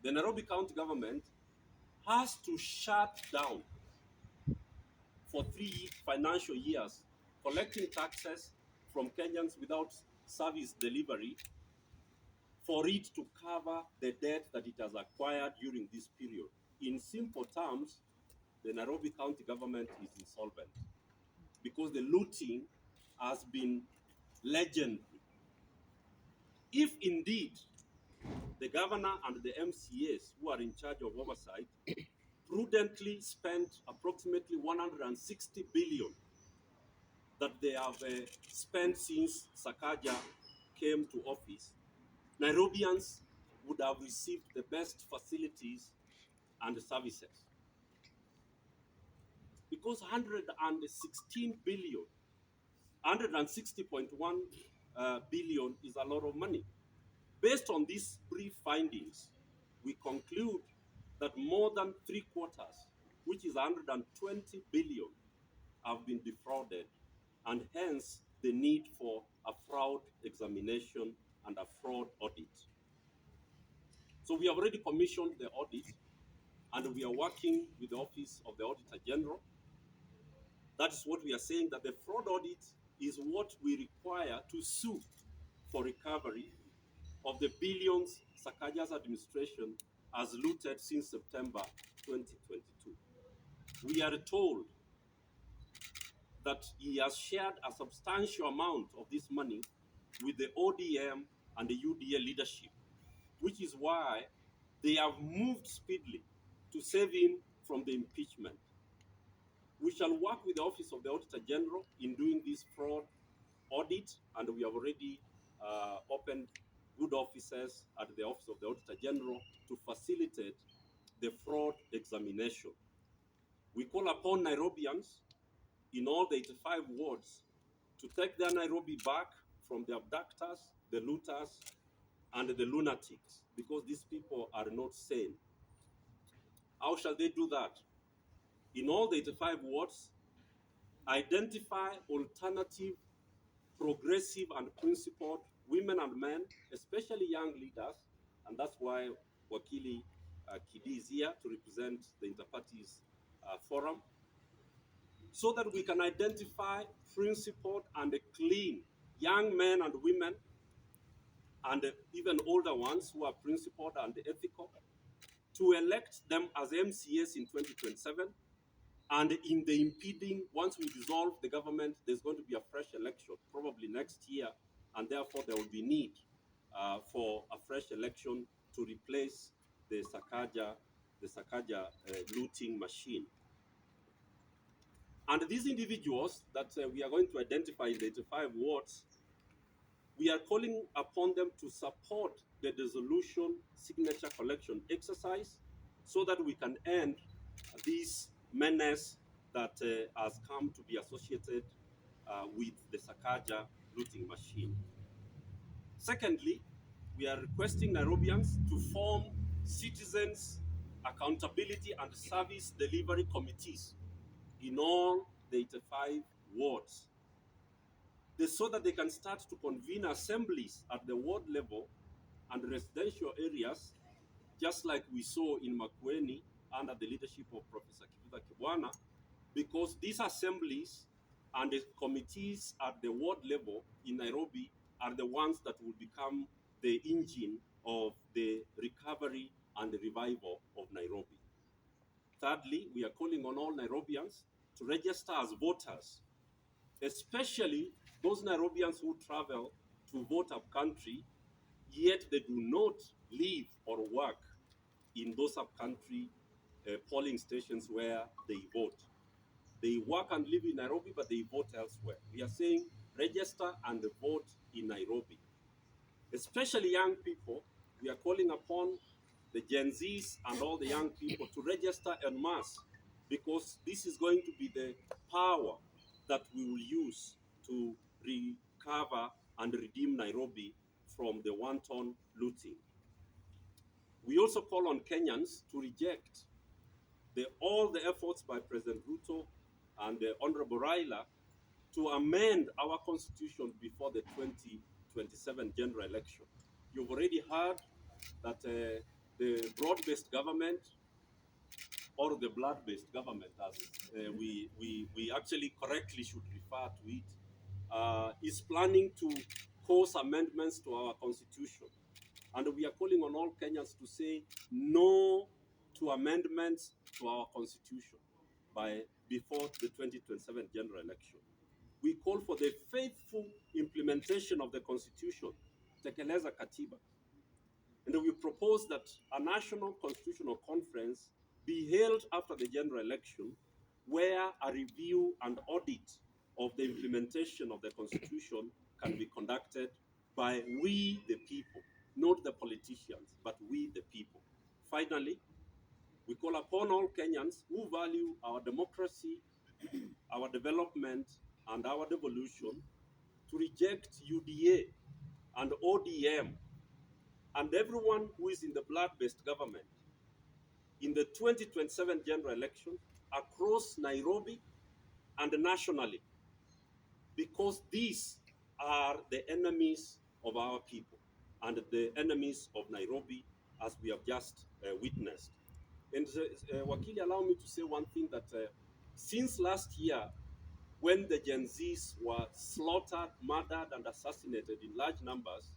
the Nairobi County government has to shut down for 3 financial years, collecting taxes from Kenyans without service delivery for it to cover the debt that it has acquired during this period. In simple terms, the Nairobi County government is insolvent because the looting has been legendary. If indeed the governor and the MCAs who are in charge of oversight prudently spent approximately 160 billion that they have spent since SAKAJA came to office, Nairobians would have received the best facilities and services. Because 116 billion, 160.1 billion is a lot of money. Based on these brief findings, we conclude that more than 3/4, which is 120 billion, have been defrauded, and hence the need for a fraud examination and a fraud audit. So we have already commissioned the audit, and we are working with the Office of the Auditor General. That is what we are saying, that the fraud audit is what we require to sue for recovery of the billions SAKAJA's administration has looted since September 2022. We are told that he has shared a substantial amount of this money with the ODM and the UDA leadership, which is why they have moved speedily to save him from the impeachment. We shall work with the Office of the Auditor General in doing this fraud audit, and we have already opened good offices at the Office of the Auditor General to facilitate the fraud examination. We call upon Nairobians in all the 85 wards to take their Nairobi back from the abductors, the looters, and the lunatics, because these people are not sane. How shall they do that? In all the 85 wards, identify alternative, progressive, and principled women and men, especially young leaders, and that's why Wakili Kidi is here to represent the Interparties Forum, so that we can identify principled and clean young men and women, and even older ones who are principled and ethical, to elect them as MCAs in 2027. And in the impeding, once we dissolve the government, there's going to be a fresh election, probably next year, and therefore there will be need for a fresh election to replace the SAKAJA looting machine. And these individuals that we are going to identify in the 85 wards, we are calling upon them to support the dissolution signature collection exercise so that we can end this menace that has come to be associated with the SAKAJA looting machine. Secondly, we are requesting Nairobians to form citizens accountability and service delivery committees in all the 85 wards, so that they can start to convene assemblies at the ward level and residential areas, just like we saw in Makueni under the leadership of Professor Kivuta Kibwana, because these assemblies and the committees at the ward level in Nairobi are the ones that will become the engine of the recovery and the revival of Nairobi. Thirdly, we are calling on all Nairobians to register as voters, especially those Nairobians who travel to vote up-country, yet they do not live or work in those up-country polling stations where they vote. They work and live in Nairobi, but they vote elsewhere. We are saying register and vote in Nairobi. Especially young people, we are calling upon the Gen Zs and all the young people to register en masse, because this is going to be the power that we will use to recover and redeem Nairobi from the wanton looting. We also call on Kenyans to reject all the efforts by President Ruto and the Honorable Raila to amend our constitution before the 2027 general election. You've already heard that the broad-based government, or the blood-based government, as we actually correctly should refer to it, is planning to cause amendments to our constitution. And we are calling on all Kenyans to say no to amendments to our constitution before the 2027 general election. We call for the faithful implementation of the constitution, tekeleza katiba. And we propose that a national constitutional conference be held after the general election, where a review and audit of the implementation of the constitution can be conducted by we the people, not the politicians, but we the people. Finally, we call upon all Kenyans who value our democracy, our development, and our devolution to reject UDA and ODM and everyone who is in the blood-based government in the 2027 general election across Nairobi and nationally, because these are the enemies of our people and the enemies of Nairobi, as we have just witnessed. And Wakili, allow me to say one thing, that since last year, when the Gen Zs were slaughtered, murdered, and assassinated in large numbers,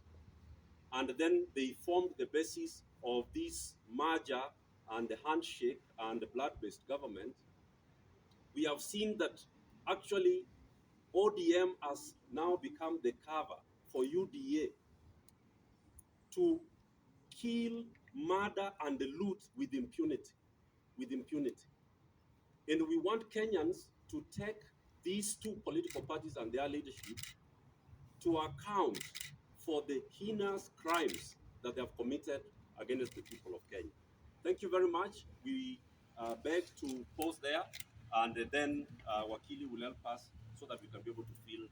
and then they formed the basis of this merger and the handshake and the blood-based government, we have seen that actually ODM has now become the cover for UDA to kill, murder, and loot with impunity. With impunity. And we want Kenyans to take these two political parties and their leadership to account for the heinous crimes that they have committed against the people of Kenya. Thank you very much. We beg to pause there, and then Wakili will help us so that we can be able to field